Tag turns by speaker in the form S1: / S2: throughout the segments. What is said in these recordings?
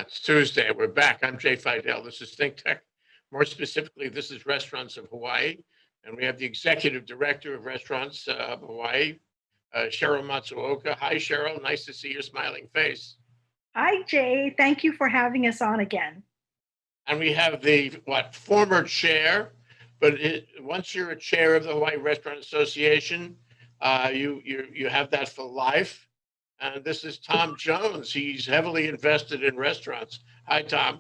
S1: It's Tuesday. We're back. I'm Jay Fidell. This is ThinkTech. More specifically, this is Restaurants of Hawaii. And we have the Executive Director of Restaurants of Hawaii, Sheryl Matsuoka. Hi, Sheryl. Nice to see your smiling face.
S2: Hi, Jay. Thank you for having us on again.
S1: And we have the, former chair, but once you're a chair of the Hawaii Restaurant Association, you have that for life. And this is Tom Jones. He's heavily invested in restaurants. Hi, Tom.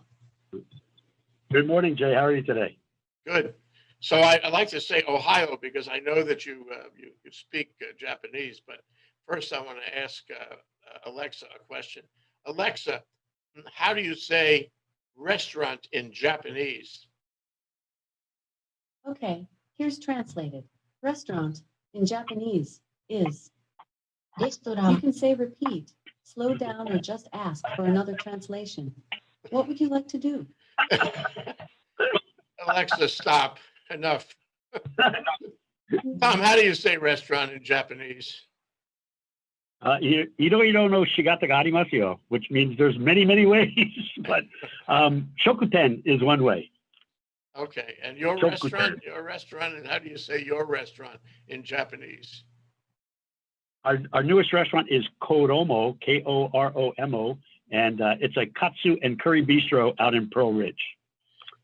S3: Good morning, Jay. How are you today?
S1: Good. So I like to say Ohio because I know that you speak Japanese, but first I want to ask Alexa a question. Alexa, how do you say restaurant in Japanese?
S4: Okay, here's translated. Restaurant in Japanese is. You can say repeat, slow down, or just ask for another translation. What would you like to do?
S1: Alexa, stop. Enough. Tom, how do you say restaurant in Japanese?
S3: You don't know shigata ga arimasu yo, which means there's many, many ways, but shokuten is one way.
S1: Okay, and your restaurant, and how do you say your restaurant in Japanese?
S3: Our newest restaurant is Koromo, K-O-R-O-M-O, and it's a katsu and curry bistro out in Pearl Ridge.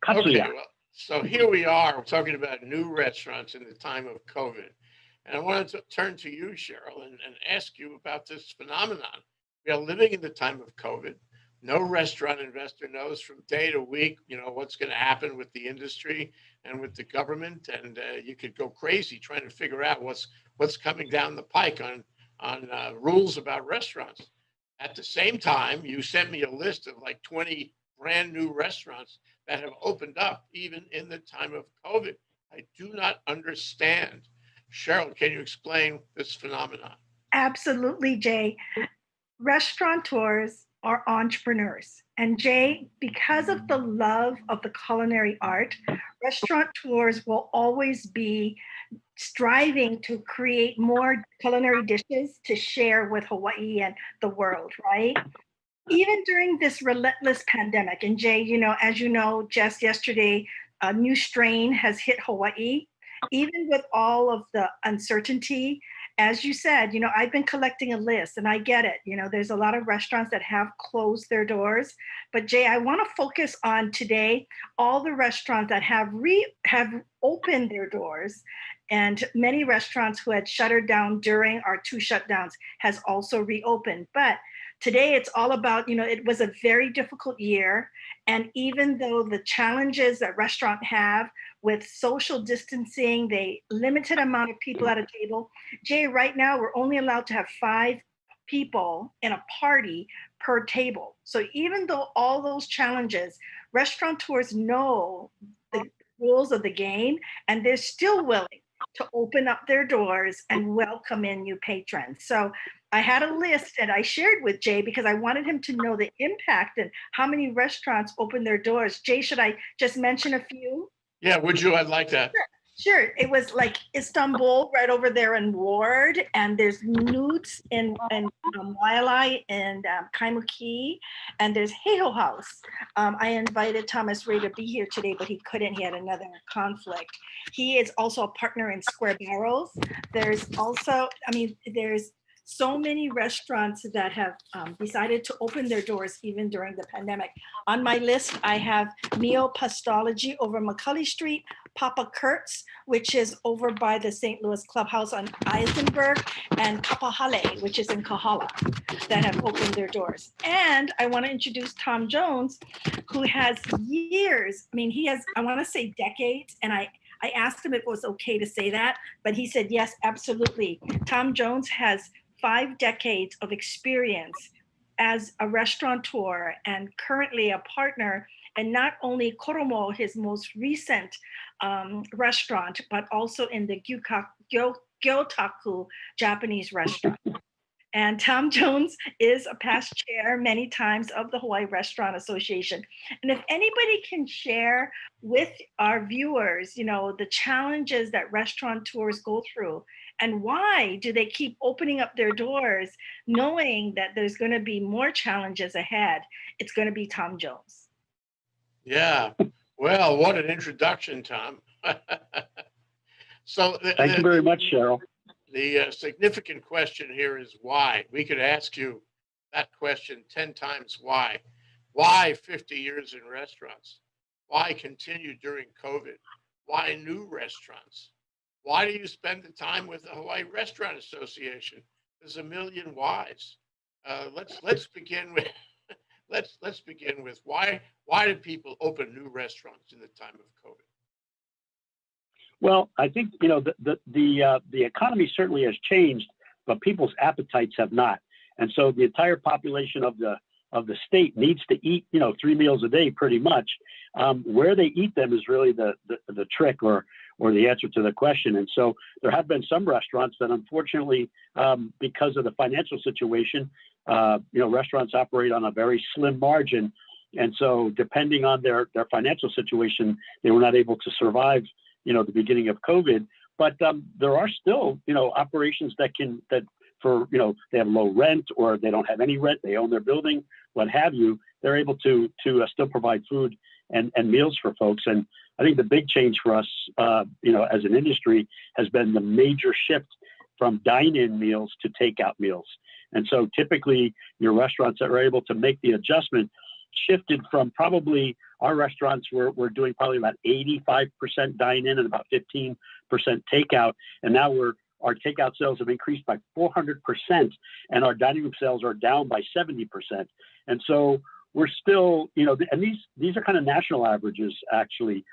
S3: Katsuya.
S1: Okay, well, so here we are, we're talking about new restaurants in the time of COVID. And I wanted to turn to you, Sheryl, and ask you about this phenomenon. We are living in the time of COVID. No restaurant investor knows from day to week, what's going to happen with the industry and with the government. And you could go crazy trying to figure out what's coming down the pike on rules about restaurants. At the same time, you sent me a list of like 20 brand new restaurants that have opened up even in the time of COVID. I do not understand. Sheryl, can you explain this phenomenon?
S2: Absolutely, Jay. Restaurateurs are entrepreneurs. And Jay, because of the love of the culinary art, restaurateurs will always be striving to create more culinary dishes to share with Hawaii and the world, right? Even during this relentless pandemic, and Jay, as you know, just yesterday, a new strain has hit Hawaii. Even with all of the uncertainty, as you said, I've been collecting a list and I get it. There's a lot of restaurants that have closed their doors. But Jay, I want to focus on today, all the restaurants that have opened their doors, and many restaurants who had shuttered down during our 2 shutdowns has also reopened. But today it's all about, it was a very difficult year. And even though the challenges that restaurants have with social distancing, the limited amount of people at a table, Jay, right now we're only allowed to have 5 people in a party per table. So even though all those challenges, restaurateurs know the rules of the game, and they're still willing to open up their doors and welcome in new patrons. So I had a list that I shared with Jay because I wanted him to know the impact and how many restaurants opened their doors. Jay, should I just mention a few?
S1: Yeah, would you? I'd like that.
S2: Sure. It was like Istanbul right over there in Ward, and there's Newts in Wailea and Kaimuki, and there's Heiho House. I invited Thomas Ray to be here today, but he couldn't. He had another conflict. He is also a partner in Square Barrels. There's also, there's so many restaurants that have decided to open their doors even during the pandemic. On my list, I have Mio Pastology over McCulley Street, Papa Kurt's, which is over by the St. Louis Clubhouse on Eisenberg, and Kapahale, which is in Kahala, that have opened their doors. And I want to introduce Tom Jones, who has years, he has, I want to say decades, and I asked him if it was okay to say that, but he said, yes, absolutely. Tom Jones has 5 decades of experience as a restaurateur and currently a partner, and not only Koromo, his most recent restaurant, but also in the Gyotaku Japanese restaurant. And Tom Jones is a past chair many times of the Hawaii Restaurant Association. And if anybody can share with our viewers, the challenges that restaurateurs go through And why do they keep opening up their doors knowing that there's going to be more challenges ahead? It's going to be Tom Jones.
S1: Yeah. Well, what an introduction, Tom. So
S3: Thank you very much, Sheryl.
S1: the significant question here is why. We could ask you that question 10 times why. Why 50 years in restaurants? Why continue during COVID? Why new restaurants? Why do you spend the time with the Hawaii Restaurant Association? There's a million whys. Let's begin with let's begin with why do people open new restaurants in the time of COVID?
S3: Well, I think the economy certainly has changed, but people's appetites have not. And so the entire population of the state needs to eat 3 meals a day pretty much. Where they eat them is really the trick or the answer to the question. And so there have been some restaurants that unfortunately, because of the financial situation, restaurants operate on a very slim margin. And so depending on their financial situation, they were not able to survive, the beginning of COVID. But there are still, operations that they have low rent or they don't have any rent, they own their building, what have you. They're able to still provide food and meals for folks. And I think the big change for us, as an industry has been the major shift from dine-in meals to takeout meals. And so typically your restaurants that are able to make the adjustment shifted from probably our restaurants we're doing probably about 85% dine-in and about 15% takeout. And now our takeout sales have increased by 400% and our dining room sales are down by 70%. And so we're still, and these are kind of national averages actually.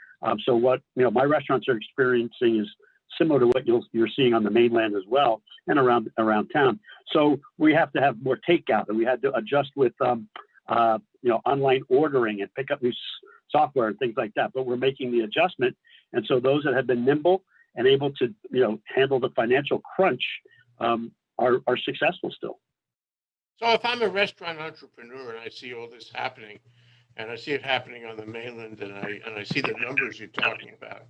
S3: So what, my restaurants are experiencing is similar to what you're seeing on the mainland as well and around town. So we have to have more takeout and we had to adjust with, online ordering and pick up new software and things like that. But we're making the adjustment. And so those that have been nimble and able to, handle the financial crunch are successful still.
S1: So if I'm a restaurant entrepreneur and I see all this happening, and I see it happening on the mainland, and I see the numbers you're talking about,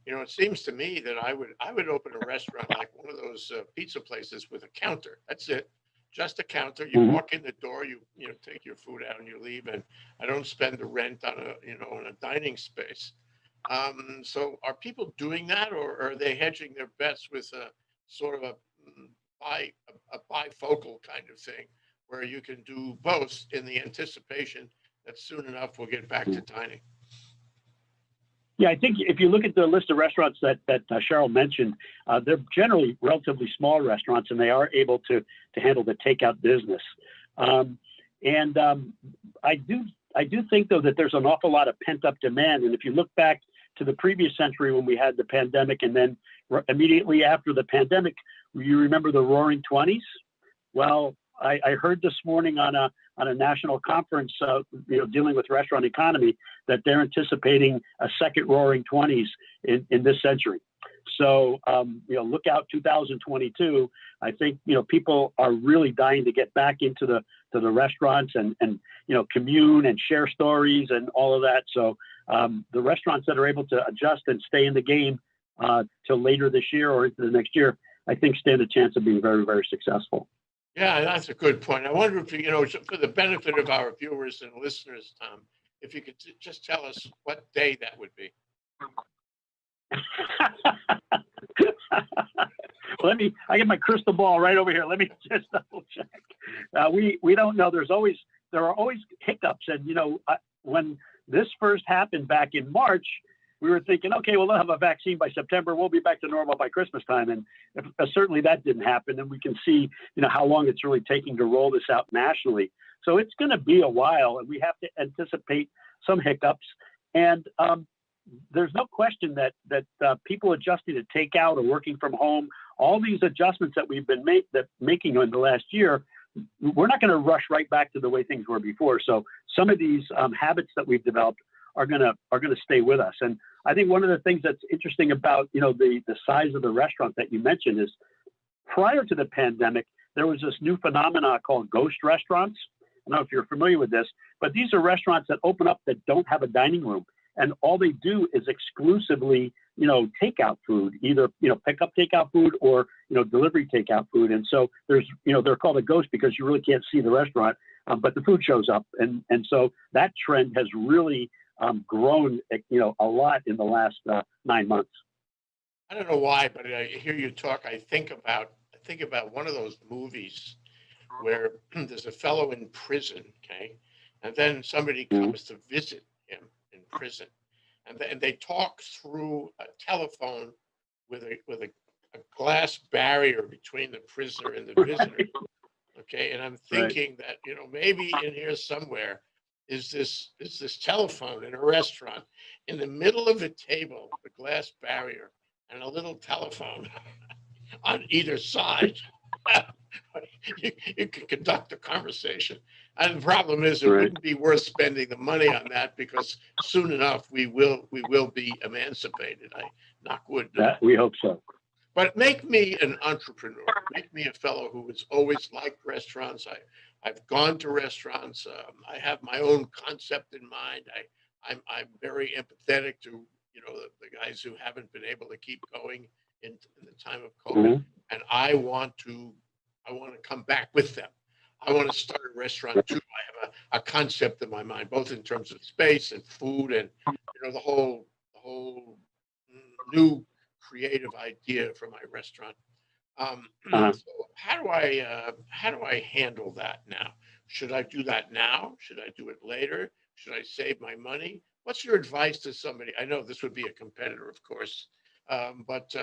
S1: it seems to me that I would open a restaurant like one of those pizza places with a counter. That's it, just a counter. You walk in the door, you take your food out and you leave, and I don't spend the rent on a dining space. So are people doing that, or are they hedging their bets with a sort of a bifocal kind of thing, where you can do both in the anticipation that soon enough we'll get back to dining?
S3: Yeah, I think if you look at the list of restaurants that Sheryl mentioned, they're generally relatively small restaurants, and they are able to handle the takeout business. And I do think, though, that there's an awful lot of pent-up demand. And if you look back to the previous century when we had the pandemic, and then immediately after the pandemic, you remember the Roaring '20s? Well, I heard this morning on a national conference, dealing with restaurant economy, that they're anticipating a second Roaring '20s in this century. So, look out 2022. I think, people are really dying to get back into the restaurants and commune and share stories and all of that. So the restaurants that are able to adjust and stay in the game till later this year or into the next year, I think stand a chance of being very, very successful.
S1: Yeah, that's a good point. I wonder if for the benefit of our viewers and listeners, Tom, if you could just tell us what day that would be.
S3: I get my crystal ball right over here. Let me just double check. We don't know. There are always hiccups. And, when this first happened back in March, we were thinking, okay, well, they'll have a vaccine by September. We'll be back to normal by Christmas time. And certainly that didn't happen. And we can see, how long it's really taking to roll this out nationally. So it's going to be a while, and we have to anticipate some hiccups. And there's no question that people adjusting to takeout or working from home, all these adjustments that we've been making in the last year, we're not going to rush right back to the way things were before. So some of these habits that we've developed are going to stay with us. And I think one of the things that's interesting about, the size of the restaurant that you mentioned is prior to the pandemic, there was this new phenomena called ghost restaurants. I don't know if you're familiar with this, but these are restaurants that open up that don't have a dining room. and all they do is exclusively, takeout food, either, pick up takeout food or, delivery takeout food. And so there's, they're called a ghost because you really can't see the restaurant, but the food shows up. And so that trend has really grown, a lot in the last 9 months.
S1: I don't know why, but I hear you talk. I think about one of those movies where there's a fellow in prison, okay, and then somebody comes to visit him in prison, and they talk through a telephone with a glass barrier between the prisoner and the visitor, okay. And I'm thinking that maybe in here somewhere is this telephone in a restaurant in the middle of the table, the glass barrier, and a little telephone on either side. You can conduct a conversation. And the problem is it wouldn't be worth spending the money on that, because soon enough we will be emancipated. I knock wood.
S3: We hope so.
S1: But make me an entrepreneur. Make me a fellow who has always liked restaurants. I've gone to restaurants. I have my own concept in mind. I'm very empathetic to the guys who haven't been able to keep going in the time of COVID, and I want to come back with them. I want to start a restaurant too. I have a concept in my mind, both in terms of space and food, and the whole new creative idea for my restaurant. So how do I handle that now? Should I do that now? Should I do it later? Should I save my money? What's your advice to somebody? I know this would be a competitor, of course, but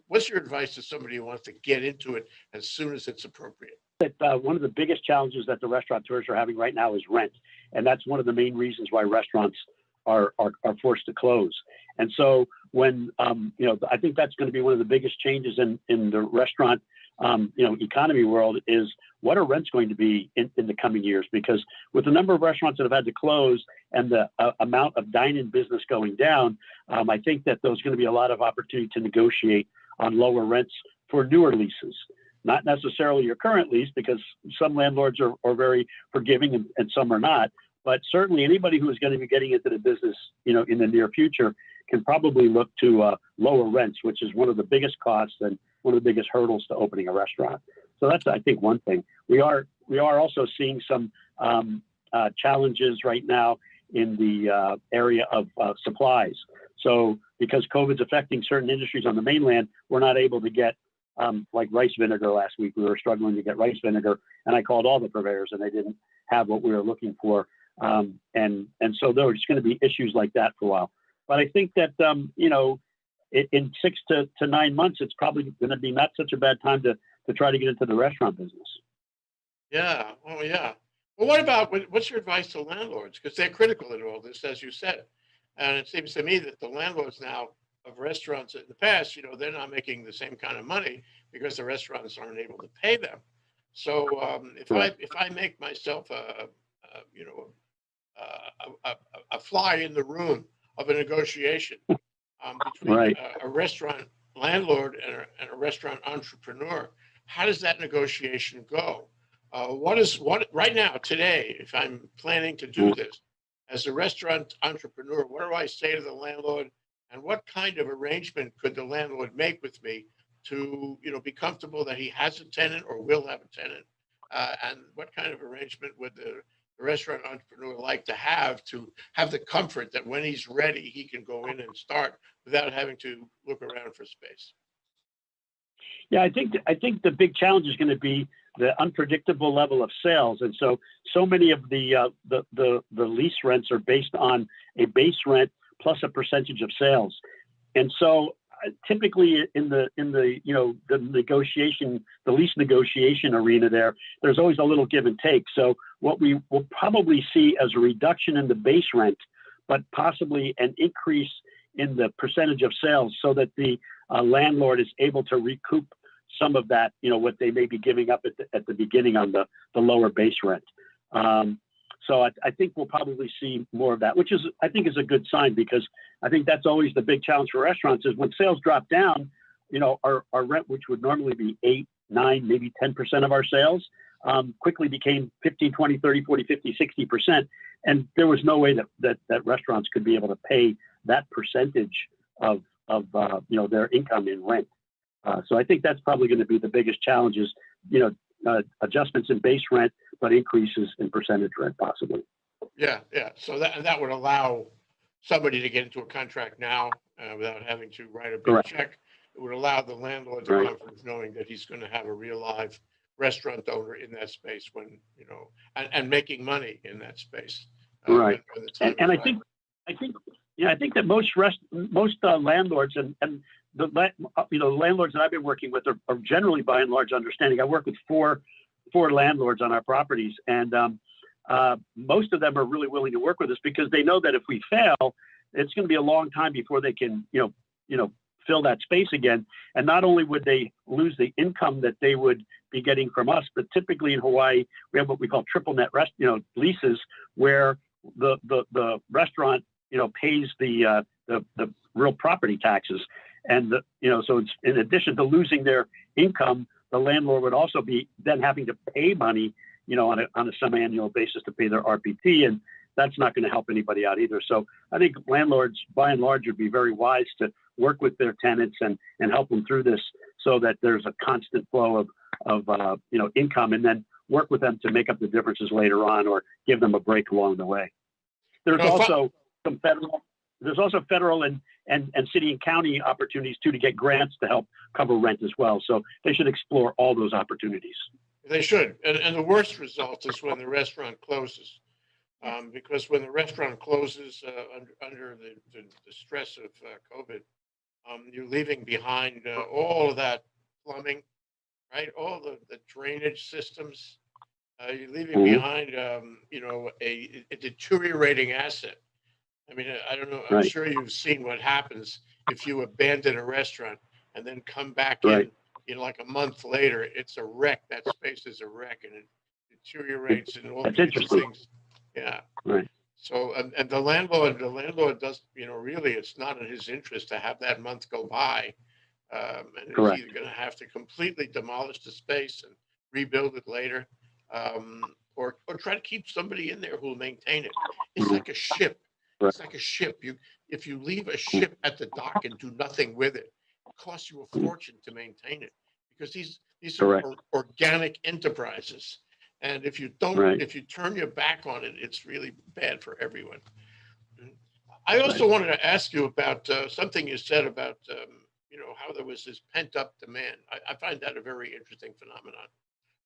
S1: what's your advice to somebody who wants to get into it as soon as it's appropriate?
S3: One of the biggest challenges that the restaurateurs are having right now is rent, and that's one of the main reasons why restaurants are forced to close. And so when I think that's going to be one of the biggest changes in the restaurant economy world is what are rents going to be in the coming years? Because with the number of restaurants that have had to close and the amount of dine-in business going down, I think that there's going to be a lot of opportunity to negotiate on lower rents for newer leases. Not necessarily your current lease, because some landlords are very forgiving and some are not. But certainly anybody who is going to be getting into the business, in the near future can probably look to lower rents, which is one of the biggest costs and one of the biggest hurdles to opening a restaurant. So that's, I think, one thing. We are also seeing some challenges right now in the area of supplies. So because COVID's affecting certain industries on the mainland, we're not able to get like rice vinegar last week. We were struggling to get rice vinegar, and I called all the purveyors, and they didn't have what we were looking for. And so there are just going to be issues like that for a while. But I think that, in 6 to 9 months, it's probably going to be not such a bad time to try to get into the restaurant business.
S1: Yeah. Oh, yeah. Well, what's your advice to landlords? Because they're critical in all this, as you said. And it seems to me that the landlords now of restaurants in the past, they're not making the same kind of money because the restaurants aren't able to pay them. So if I make myself a fly in the room of a negotiation between a restaurant landlord and a restaurant entrepreneur, how does that negotiation go? What right now, today, if I'm planning to do this as a restaurant entrepreneur, what do I say to the landlord, and what kind of arrangement could the landlord make with me to be comfortable that he has a tenant or will have a tenant, and what kind of arrangement would the restaurant entrepreneur like to have the comfort that when he's ready, he can go in and start without having to look around for space?
S3: Yeah, I think the big challenge is going to be the unpredictable level of sales, and so many of the lease rents are based on a base rent plus a percentage of sales, and so typically in the lease negotiation arena, there's always a little give and take. So what we will probably see as a reduction in the base rent, but possibly an increase in the percentage of sales, so that the landlord is able to recoup some of that, what they may be giving up at the beginning on the lower base rent. So I think we'll probably see more of that, which I think is a good sign, because I think that's always the big challenge for restaurants is when sales drop down, our rent, which would normally be 8, 9, maybe 10% of our sales, quickly became 15, 20, 30, 40, 50, 60%. And there was no way that restaurants could be able to pay that percentage of their income in rent. So I think that's probably going to be the biggest challenge is, adjustments in base rent, but increases in percentage rent possibly.
S1: Yeah. So that would allow somebody to get into a contract now without having to write a big
S3: Correct.
S1: check. It would allow the landlord the
S3: Right.
S1: comfort of knowing that he's going to have a real live restaurant owner in that space when, and making money in that space.
S3: Right.
S1: when the time
S3: And
S1: is
S3: I think that most landlords and the landlords that I've been working with are generally by and large understanding. I work with four landlords on our properties, and most of them are really willing to work with us because they know that if we fail, it's going to be a long time before they can fill that space again. And not only would they lose the income that they would be getting from us, but typically in Hawaii we have what we call triple net leases, where the restaurant pays the real property taxes, and so it's, in addition to losing their income, the landlord would also be then having to pay money on a semi-annual basis to pay their RPT, and that's not going to help anybody out either. So I think landlords by and large would be very wise to work with their tenants and help them through this so that there's a constant flow of income, and then work with them to make up the differences later on or give them a break along the way. There's also some federal and city and county opportunities too to get grants to help cover rent as well. So they should explore all those opportunities.
S1: They should. And the worst result is when the restaurant closes. Because when the restaurant closes under the stress of COVID, you're leaving behind all of that plumbing, right? All the drainage systems. You're leaving behind, a deteriorating asset. I mean, I don't know. I'm
S3: Right.
S1: sure you've seen what happens if you abandon a restaurant and then come back
S3: Right.
S1: in like a month later. It's a wreck. That space is a wreck, and it deteriorates and all
S3: That's
S1: kinds of
S3: interesting.
S1: things. Yeah.
S3: Right.
S1: So, and the landlord does, really, it's not in his interest to have that month go by. And
S3: Correct.
S1: he's either going to have to completely demolish the space and rebuild it later, or try to keep somebody in there who will maintain it. It's like a ship.
S3: Right.
S1: It's like a ship. If you leave a ship at the dock and do nothing with it, it costs you a fortune to maintain it, because these are organic enterprises. And if you don't,
S3: Right.
S1: if you turn your back on it, it's really bad for everyone. I also wanted to ask you about something you said about, how there was this pent up demand. I find that a very interesting phenomenon.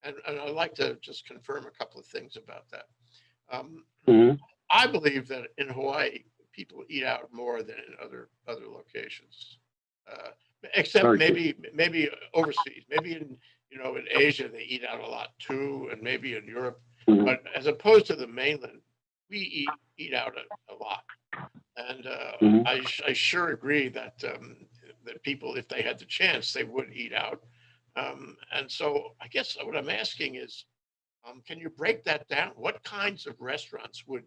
S1: And I'd like to just confirm a couple of things about that. I believe that in Hawaii, people eat out more than in other locations, except maybe overseas. Maybe in Asia they eat out a lot too, and maybe in Europe. But as opposed to the mainland, we eat out a lot, and I sure agree that that people, if they had the chance, they would eat out. And so I guess what I'm asking is, can you break that down? What kinds of restaurants would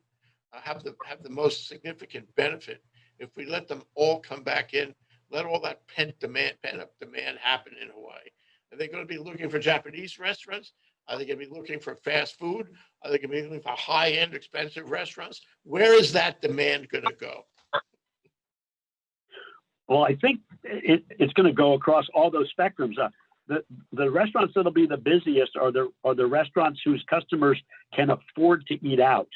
S1: have the most significant benefit if we let them all come back in, let all that pent up demand happen in Hawaii? Are they going to be looking for Japanese restaurants? Are they going to be looking for fast food? Are they going to be looking for high-end, expensive restaurants? Where is that demand going to go?
S3: Well, I think it's going to go across all those spectrums. The restaurants that'll be the busiest are the restaurants whose customers can afford to eat out.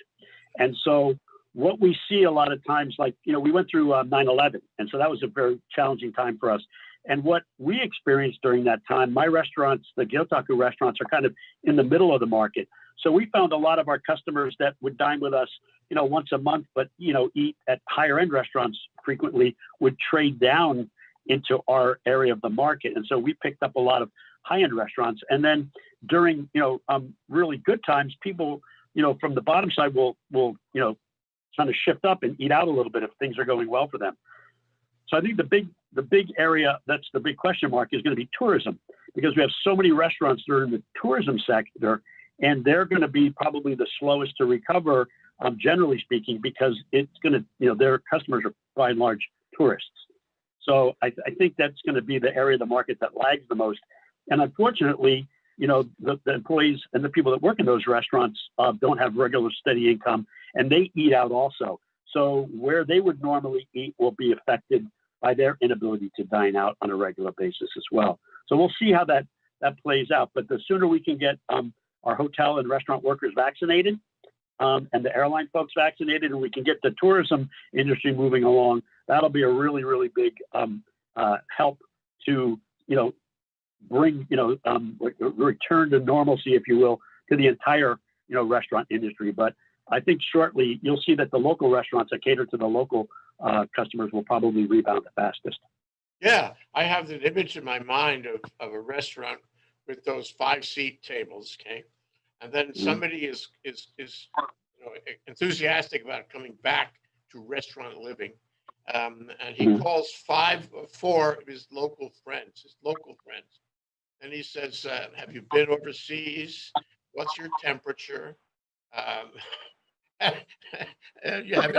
S3: And so what we see a lot of times, like, we went through 9/11, and so that was a very challenging time for us. And what we experienced during that time, my restaurants, the Gyotaku restaurants, are kind of in the middle of the market. So we found a lot of our customers that would dine with us, once a month, but, eat at higher end restaurants frequently, would trade down into our area of the market. And so we picked up a lot of high end restaurants. And then during, really good times, people, from the bottom side will kind of shift up and eat out a little bit if things are going well for them. So I think the big area, that's the big question mark, is going to be tourism, because we have so many restaurants that are in the tourism sector, and they're going to be probably the slowest to recover, generally speaking, because it's going to, their customers are by and large tourists. So I think that's going to be the area of the market that lags the most. And unfortunately, the employees and the people that work in those restaurants don't have regular steady income, and they eat out also. So where they would normally eat will be affected by their inability to dine out on a regular basis as well. So we'll see how that plays out. But the sooner we can get our hotel and restaurant workers vaccinated, and the airline folks vaccinated, and we can get the tourism industry moving along, that'll be a really, really big help to, bring, return to normalcy, if you will, to the entire, restaurant industry. But I think shortly you'll see that the local restaurants that cater to the local customers will probably rebound the fastest.
S1: Yeah, I have an image in my mind of a restaurant with those 5-seat tables, okay? And then somebody is enthusiastic about coming back to restaurant living. And he calls 4 of his local friends. And he says, have you been overseas? What's your temperature? You have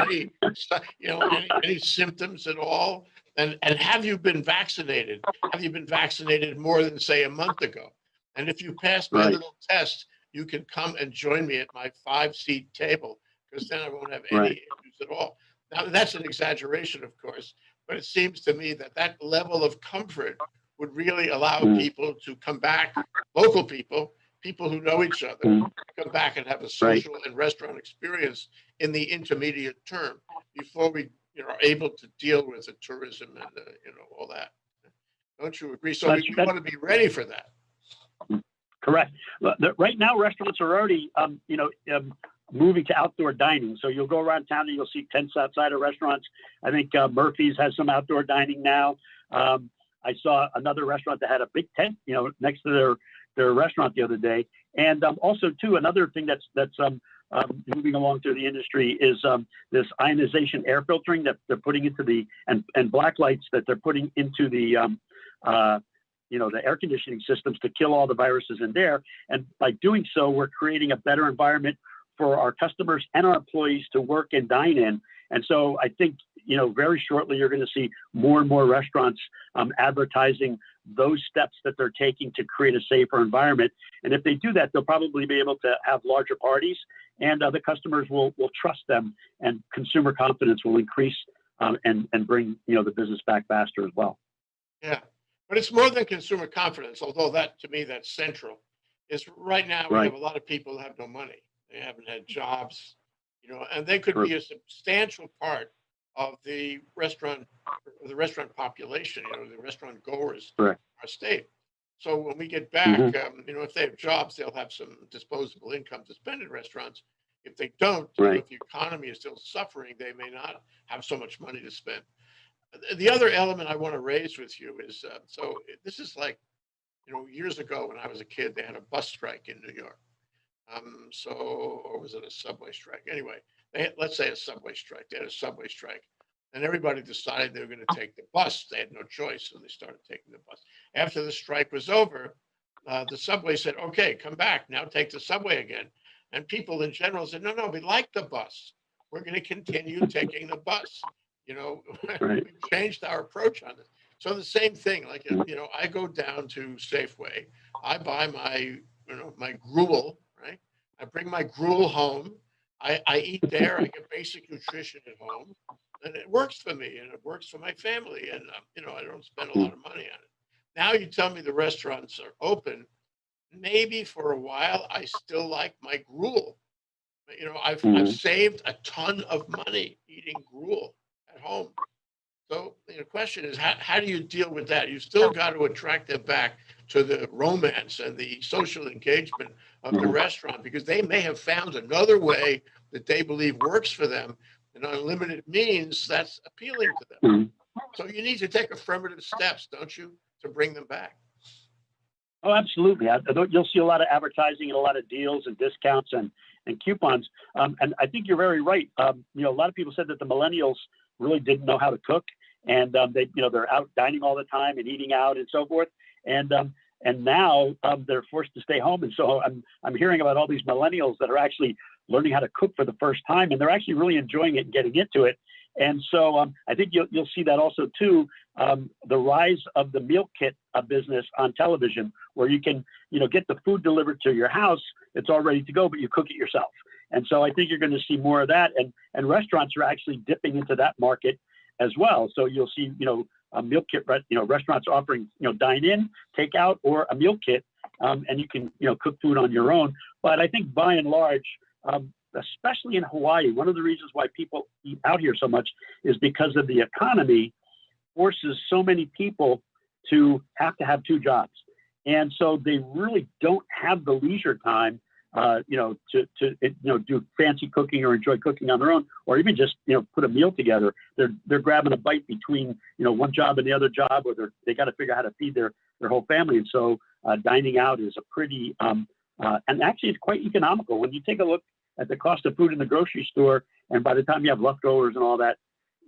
S1: any symptoms at all? And have you been vaccinated? Have you been vaccinated more than, say, a month ago? And if you pass my little test, you can come and join me at my 5-seat table, because then I won't have any issues at all. Now, that's an exaggeration, of course, but it seems to me that level of comfort would really allow people to come back, local people who know each other, come back and have a social and restaurant experience in the intermediate term before we are able to deal with the tourism and all that. Don't you agree? So we want to be ready for that.
S3: Correct. Right now, restaurants are already, moving to outdoor dining. So you'll go around town and you'll see tents outside of restaurants. I think Murphy's has some outdoor dining now. I saw another restaurant that had a big tent, next to their restaurant the other day. And also, too, another thing that's moving along through the industry is this ionization air filtering that they're putting into and black lights that they're putting into the air conditioning systems to kill all the viruses in there. And by doing so, we're creating a better environment for our customers and our employees to work and dine in. And so I think, very shortly, you're going to see more and more restaurants advertising those steps that they're taking to create a safer environment. And if they do that, they'll probably be able to have larger parties, and the customers will trust them, and consumer confidence will increase and bring, the business back faster as well.
S1: Yeah, but it's more than consumer confidence, although to me, that's central. Is right now we have a lot of people who have no money. They haven't had jobs, and they could be a substantial part of the restaurant population, the restaurant goers in our state. So when we get back, if they have jobs, they'll have some disposable income to spend in restaurants. If they don't, if the economy is still suffering, they may not have so much money to spend. The other element I want to raise with you is, so this is like, years ago when I was a kid, they had a bus strike in New York. Or was it a subway strike? Anyway, let's say a subway strike. They had a subway strike, and everybody decided they were going to take the bus. They had no choice, so they started taking the bus. After the strike was over, the subway said, "Okay, come back now. Take the subway again." And people in general said, "No, we like the bus. We're going to continue taking the bus." We've changed our approach on this. So the same thing, like I go down to Safeway, I buy my my gruel. Right? I bring my gruel home. I eat there. I get basic nutrition at home, and it works for me, and it works for my family. And I don't spend a lot of money on it. Now you tell me the restaurants are open. Maybe for a while I still like my gruel. I've saved a ton of money eating gruel at home. So the question is, how do you deal with that? You've still got to attract them back to the romance and the social engagement of the restaurant, because they may have found another way that they believe works for them, and unlimited means that's appealing to them. So you need to take affirmative steps, don't you, to bring them back?
S3: Oh, absolutely. You'll see a lot of advertising and a lot of deals and discounts and coupons. And I think you're very right. A lot of people said that the millennials really didn't know how to cook, and they're out dining all the time and eating out and so forth. And now they're forced to stay home. And so I'm hearing about all these millennials that are actually learning how to cook for the first time, and they're actually really enjoying it and getting into it. And so I think you'll see that also too, the rise of the meal kit business on television, where you can, get the food delivered to your house. It's all ready to go, but you cook it yourself. And so I think you're going to see more of that. And restaurants are actually dipping into that market as well. So you'll see, a meal kit, restaurants offering, dine in, take out, or a meal kit, and you can, cook food on your own. But I think by and large, especially in Hawaii, one of the reasons why people eat out here so much is because of the economy forces so many people to have 2 jobs. And so they really don't have the leisure time, to do fancy cooking or enjoy cooking on their own, or even just, put a meal together. They're grabbing a bite between, one job and the other job, or they got to figure out how to feed their whole family. And so dining out is a pretty, and actually it's quite economical. When you take a look at the cost of food in the grocery store, and by the time you have leftovers and all that,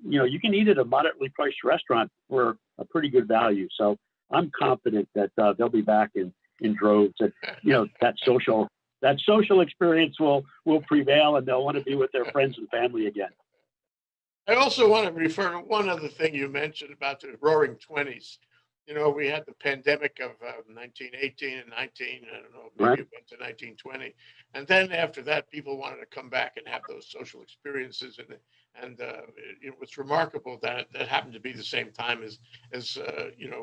S3: you can eat at a moderately priced restaurant for a pretty good value. So I'm confident that they'll be back in droves. That that social experience will prevail, and they'll want to be with their friends and family again.
S1: I also want to refer to one other thing you mentioned about the Roaring '20s. We had the pandemic of 1918 and 19. I don't know, maybe
S3: Right.
S1: it went to 1920, and then after that, people wanted to come back and have those social experiences, and it was remarkable that that happened to be the same time as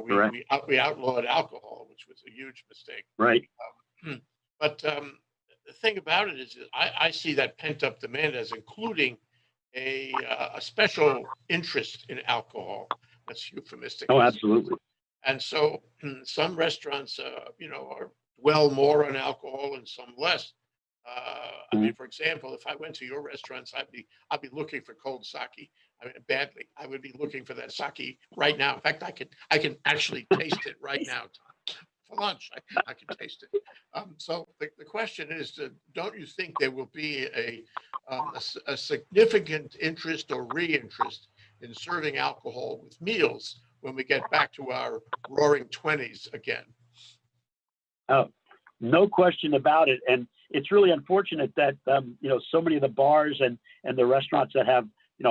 S3: Correct.
S1: we outlawed alcohol, which was a huge mistake.
S3: Right.
S1: But the thing about it is that I see that pent up demand as including a special interest in alcohol. That's euphemistic.
S3: Oh, absolutely.
S1: And so some restaurants, are well more on alcohol and some less. I mean, for example, if I went to your restaurants, I'd be looking for cold sake. I mean, badly. I would be looking for that sake right now. In fact, I can actually taste it right now. For lunch, I can taste it. So the question is, don't you think there will be a significant interest or re-interest in serving alcohol with meals when we get back to our Roaring '20s again?
S3: Oh, no question about it. And it's really unfortunate that, so many of the bars and the restaurants that have,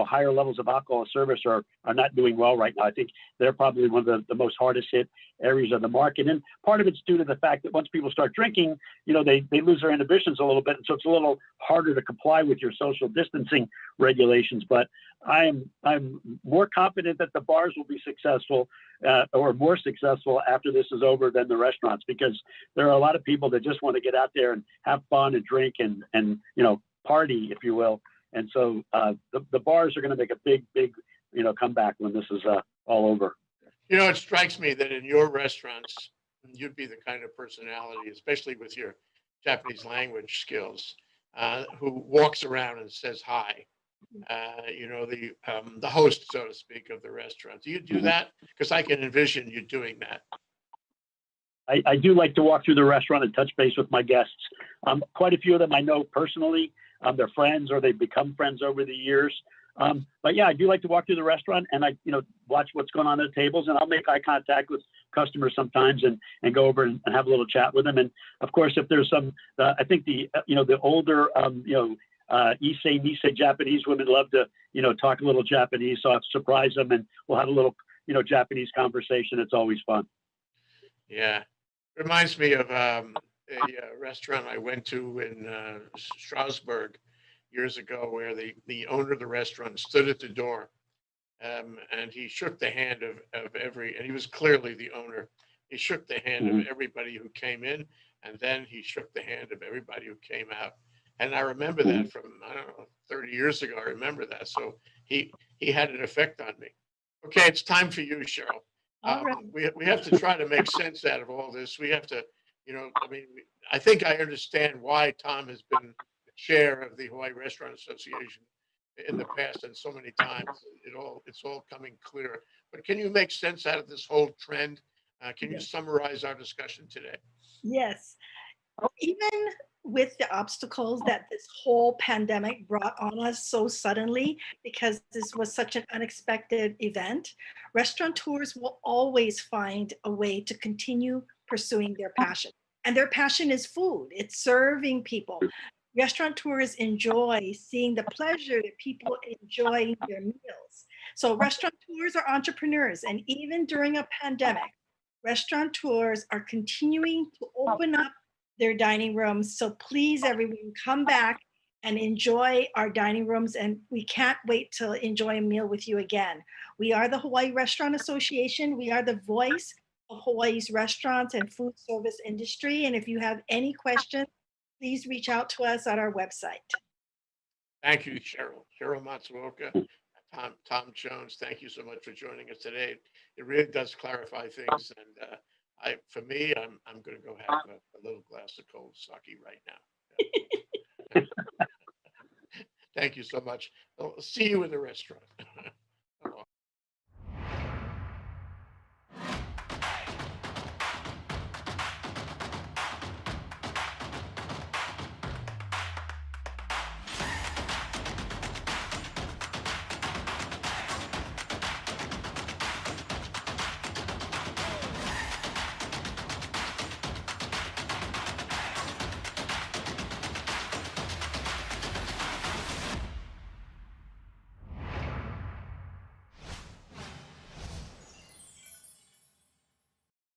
S3: higher levels of alcohol service are not doing well right now. I think they're probably one of the most hardest hit areas of the market. And part of it's due to the fact that once people start drinking, they lose their inhibitions a little bit. And so it's a little harder to comply with your social distancing regulations. But I'm more confident that the bars will be successful or more successful after this is over than the restaurants, because there are a lot of people that just want to get out there and have fun and drink and party, if you will. And so the bars are going to make a big, comeback when this is all over.
S1: It strikes me that in your restaurants, you'd be the kind of personality, especially with your Japanese language skills, who walks around and says hi. The host, so to speak, of the restaurant. Do you do that? Because I can envision you doing that.
S3: I do like to walk through the restaurant and touch base with my guests. Quite a few of them I know personally. They're friends or they've become friends over the years. But yeah, I do like to walk through the restaurant and I, watch what's going on at the tables, and I'll make eye contact with customers sometimes and go over and have a little chat with them. And of course, if there's some, I think the older, Issei Nisei Japanese women love to, talk a little Japanese. So I'll surprise them and we'll have a little, Japanese conversation. It's always fun.
S1: Yeah. Reminds me of a restaurant I went to in Strasbourg years ago, where the owner of the restaurant stood at the door, and he shook the hand of and he was clearly the owner. He shook the hand of everybody who came in, and then he shook the hand of everybody who came out. And I remember that from, I don't know, 30 years ago. I remember that. So he had an effect on me. Okay, it's time for you, Sheryl. We have to try to make sense out of all this. We have to, I think I understand why Tom has been chair of the Hawaii Restaurant Association in the past, and so many times it's all coming clear. But can you make sense out of this whole trend? Can you summarize our discussion today?
S2: Yes. Even with the obstacles that this whole pandemic brought on us so suddenly, because this was such an unexpected event, restaurateurs will always find a way to continue pursuing their passion. And their passion is food. It's serving people. restaurateurs enjoy seeing the pleasure that people enjoy their meals. So restaurateurs are entrepreneurs, and even during a pandemic, restaurateurs are continuing to open up their dining rooms. So please, everyone, come back and enjoy our dining rooms. And we can't wait to enjoy a meal with you again. We are the Hawaii Restaurant Association. We are the voice of Hawaii's restaurants and food service industry. And if you have any questions, please reach out to us at our website.
S1: Thank you, Sheryl. Sheryl Matsuoka, Tom Jones, thank you so much for joining us today. It really does clarify things. And for me, I'm going to go have a little glass of cold sake right now. Thank you so much. I'll see you in the restaurant.